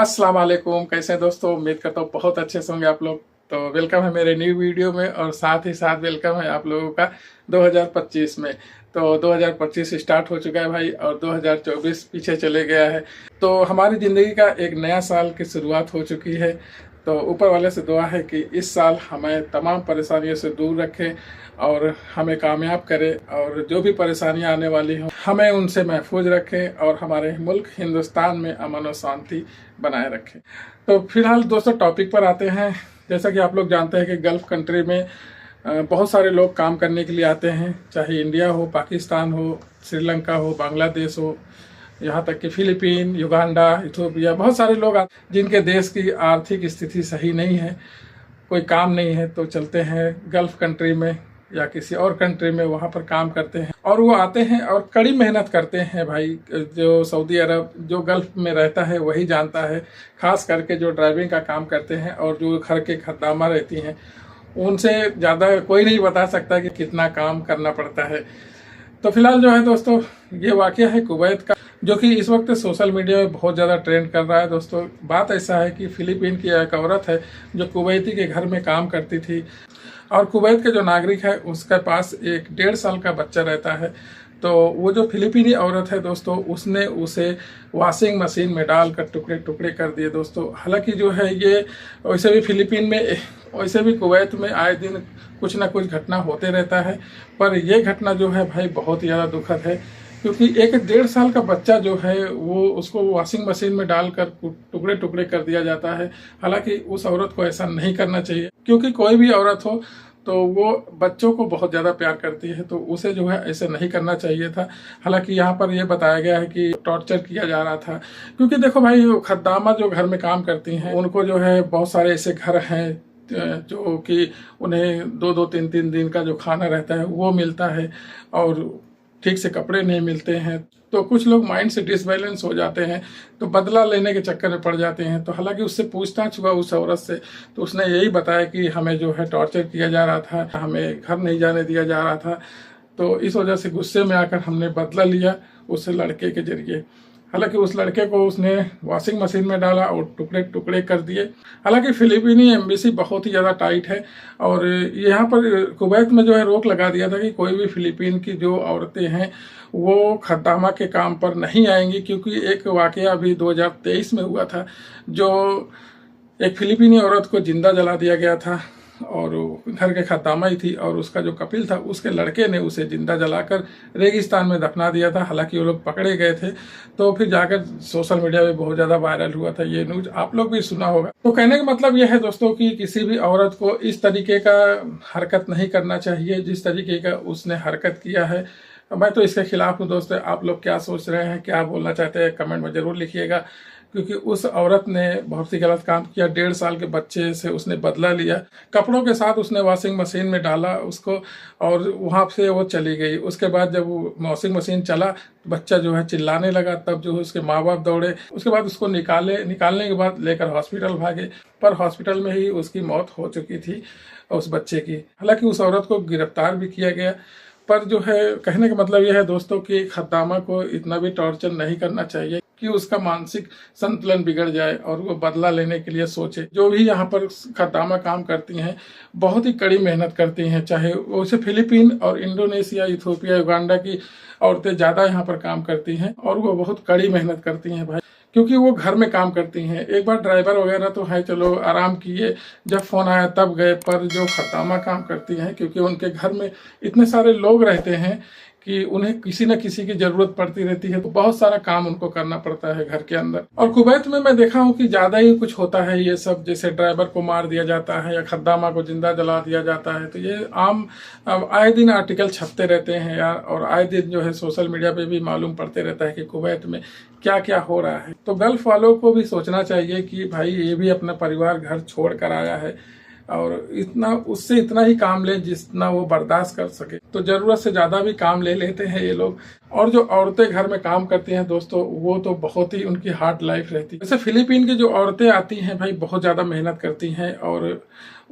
अस्सलाम वालेकुम। कैसे हैं दोस्तों? उम्मीद करता हूँ बहुत अच्छे से होंगे आप लोग। तो वेलकम है मेरे न्यू वीडियो में और साथ ही साथ वेलकम है आप लोगों का 2025 में। तो 2025 स्टार्ट हो चुका है भाई और 2024 पीछे चले गया है। तो हमारी ज़िंदगी का एक नया साल की शुरुआत हो चुकी है। तो ऊपर वाले से दुआ है कि इस साल हमें तमाम परेशानियों से दूर रखें और हमें कामयाब करे, और जो भी परेशानियां आने वाली हों हमें उनसे महफूज रखें और हमारे मुल्क हिंदुस्तान में अमन और शांति बनाए रखें। तो फिलहाल दोस्तों टॉपिक पर आते हैं। जैसा कि आप लोग जानते हैं कि गल्फ़ कंट्री में बहुत सारे लोग काम करने के लिए आते हैं, चाहे इंडिया हो, पाकिस्तान हो, श्रीलंका हो, बांग्लादेश हो, यहाँ तक कि फिलीपीन, युगांडा, इथियोपिया, बहुत सारे लोग जिनके देश की आर्थिक स्थिति सही नहीं है, कोई काम नहीं है, तो चलते हैं गल्फ़ कंट्री में या किसी और कंट्री में, वहाँ पर काम करते हैं। और वो आते हैं और कड़ी मेहनत करते हैं भाई। जो सऊदी अरब, जो गल्फ़ में रहता है वही जानता है, ख़ास करके जो ड्राइविंग का काम करते हैं और जो घर के खद्दामा रहती हैं, उनसे ज़्यादा कोई नहीं बता सकता कि कितना काम करना पड़ता है। तो फिलहाल जो है दोस्तों, ये वाक़या है कुवैत का, जो कि इस वक्त सोशल मीडिया में बहुत ज़्यादा ट्रेंड कर रहा है। दोस्तों बात ऐसा है कि फ़िलीपीन की एक औरत है जो कुवैती के घर में काम करती थी, और कुवैत के जो नागरिक है उसके पास एक 1.5 साल का बच्चा रहता है। तो वो जो फिलीपीनी औरत है दोस्तों, उसने उसे वॉशिंग मशीन में डालकर टुकड़े टुकड़े कर दिए दोस्तों। हालांकि जो है ये वैसे भी फिलीपीन में, वैसे भी कुवैत में आए दिन कुछ ना कुछ घटना होते रहता है, पर यह घटना जो है भाई बहुत ही ज़्यादा दुखद है, क्योंकि एक 1.5 साल का बच्चा जो है वो उसको वॉशिंग मशीन में डालकर टुकड़े टुकड़े कर दिया जाता है। हालांकि उस औरत को ऐसा नहीं करना चाहिए, क्योंकि कोई भी औरत हो तो वो बच्चों को बहुत ज़्यादा प्यार करती है, तो उसे जो है ऐसे नहीं करना चाहिए था। हालांकि यहाँ पर ये बताया गया है कि टॉर्चर किया जा रहा था, क्योंकि देखो भाई, खद्दामा जो घर में काम करती हैं उनको जो है बहुत सारे ऐसे घर हैं जो कि उन्हें 2-2, 3-3 दिन का जो खाना रहता है वो मिलता है, और ठीक से कपड़े नहीं मिलते हैं। तो कुछ लोग माइंड से डिसबैलेंस हो जाते हैं, तो बदला लेने के चक्कर में पड़ जाते हैं। तो हालांकि उससे पूछताछ हुआ उस औरत से, तो उसने यही बताया कि हमें जो है टॉर्चर किया जा रहा था, हमें घर नहीं जाने दिया जा रहा था, तो इस वजह से गुस्से में आकर हमने बदला लिया उस लड़के के जरिए। हालांकि उस लड़के को उसने वॉशिंग मशीन में डाला और टुकड़े टुकड़े कर दिए। हालांकि फिलीपीनी एम्बेसी बहुत ही ज़्यादा टाइट है, और यहाँ पर कुवैत में जो है रोक लगा दिया था कि कोई भी फिलीपीन की जो औरतें हैं वो खद्दामा के काम पर नहीं आएंगी, क्योंकि एक वाकया अभी 2023 में हुआ था, जो एक फिलीपीनी औरत को जिंदा जला दिया गया था, और घर के खद्दामा ही थी, और उसका जो कपिल था उसके लड़के ने उसे जिंदा जलाकर रेगिस्तान में दफना दिया था। हालांकि वो लोग पकड़े गए थे, तो फिर जाकर सोशल मीडिया में बहुत ज़्यादा वायरल हुआ था ये न्यूज़, आप लोग भी सुना होगा। तो कहने का मतलब यह है दोस्तों कि किसी भी औरत को इस तरीके का हरकत नहीं करना चाहिए जिस तरीके का उसने हरकत किया है। मैं तो इसके खिलाफ हूँ दोस्तों। आप लोग क्या सोच रहे हैं, क्या बोलना चाहते हैं, कमेंट में ज़रूर लिखिएगा, क्योंकि उस औरत ने बहुत ही गलत काम किया। 1.5 साल के बच्चे से उसने बदला लिया, कपड़ों के साथ उसने वॉशिंग मशीन में डाला उसको, और वहाँ से वो चली गई। उसके बाद जब वो वॉशिंग मशीन चला, बच्चा जो है चिल्लाने लगा, तब जो है उसके माँ बाप दौड़े। उसके बाद उसको निकालने के बाद लेकर हॉस्पिटल भागे, पर हॉस्पिटल में ही उसकी मौत हो चुकी थी उस बच्चे की। हालांकि उस औरत को गिरफ्तार भी किया गया, पर जो है कहने का मतलब यह है दोस्तों कि खद्दामा को इतना भी टॉर्चर नहीं करना चाहिए कि उसका मानसिक संतुलन बिगड़ जाए और वो बदला लेने के लिए सोचे। जो भी यहाँ पर खद्दामा काम करती हैं बहुत ही कड़ी मेहनत करती हैं, चाहे वैसे फिलीपीन और इंडोनेशिया, इथियोपिया, युगांडा की औरतें ज़्यादा यहाँ पर काम करती हैं, और वो बहुत कड़ी मेहनत करती हैं भाई, क्योंकि वो घर में काम करती हैं। एक बार ड्राइवर वगैरह तो है, चलो आराम किए, जब फ़ोन आया तब गए, पर जो खद्दामा काम करती हैं, क्योंकि उनके घर में इतने सारे लोग रहते हैं कि उन्हें किसी न किसी की ज़रूरत पड़ती रहती है, तो बहुत सारा काम उनको करना पड़ता है घर के अंदर। और कुवैत में मैं देखा हूँ कि ज़्यादा ही कुछ होता है ये सब, जैसे ड्राइवर को मार दिया जाता है या खद्दामा को जिंदा जला दिया जाता है। तो ये आम आए दिन आर्टिकल छपते रहते हैं यार, और आए दिन जो है सोशल मीडिया पे भी मालूम पड़ते रहता है कि कुवैत में क्या क्या हो रहा है। तो गल्फ़ वालों को भी सोचना चाहिए कि भाई ये भी अपना परिवार घर छोड़ कर आया है, और उससे इतना ही काम ले जितना वो बर्दाश्त कर सके। तो ज़रूरत से ज़्यादा भी काम ले लेते हैं ये लोग। और जो औरतें घर में काम करती हैं दोस्तों, वो तो बहुत ही उनकी हार्ड लाइफ रहती है। जैसे फिलीपीन की जो औरतें आती हैं भाई, बहुत ज़्यादा मेहनत करती हैं, और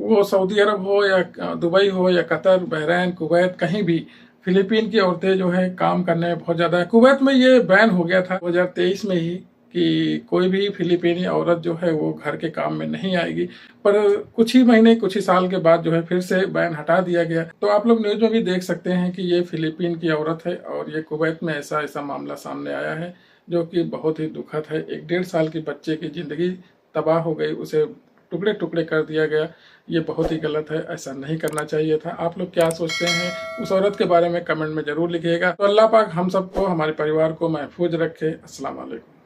वो सऊदी अरब हो या दुबई हो या कतर, बहरैन, कुवैत, कहीं भी फिलीपीन की औरतें जो है काम करने में बहुत ज़्यादा है। कुवैत में ये बैन हो गया था 2023 में ही, कि कोई भी फिलिपीनी औरत जो है वो घर के काम में नहीं आएगी। पर कुछ ही महीने, कुछ ही साल के बाद जो है फिर से बैन हटा दिया गया। तो आप लोग न्यूज़ में भी देख सकते हैं कि ये फिलीपीन की औरत है और ये कुवैत में ऐसा मामला सामने आया है, जो कि बहुत ही दुखद है। एक 1.5 साल की बच्चे की ज़िंदगी तबाह हो गई, उसे टुकड़े टुकड़े कर दिया गया। ये बहुत ही गलत है, ऐसा नहीं करना चाहिए था। आप लोग क्या सोचते हैं उस औरत के बारे में कमेंट में ज़रूर लिखिएगा। तो अल्लाह पाक हम सबको, हमारे परिवार को महफूज रखे। अस्सलाम वालेकुम।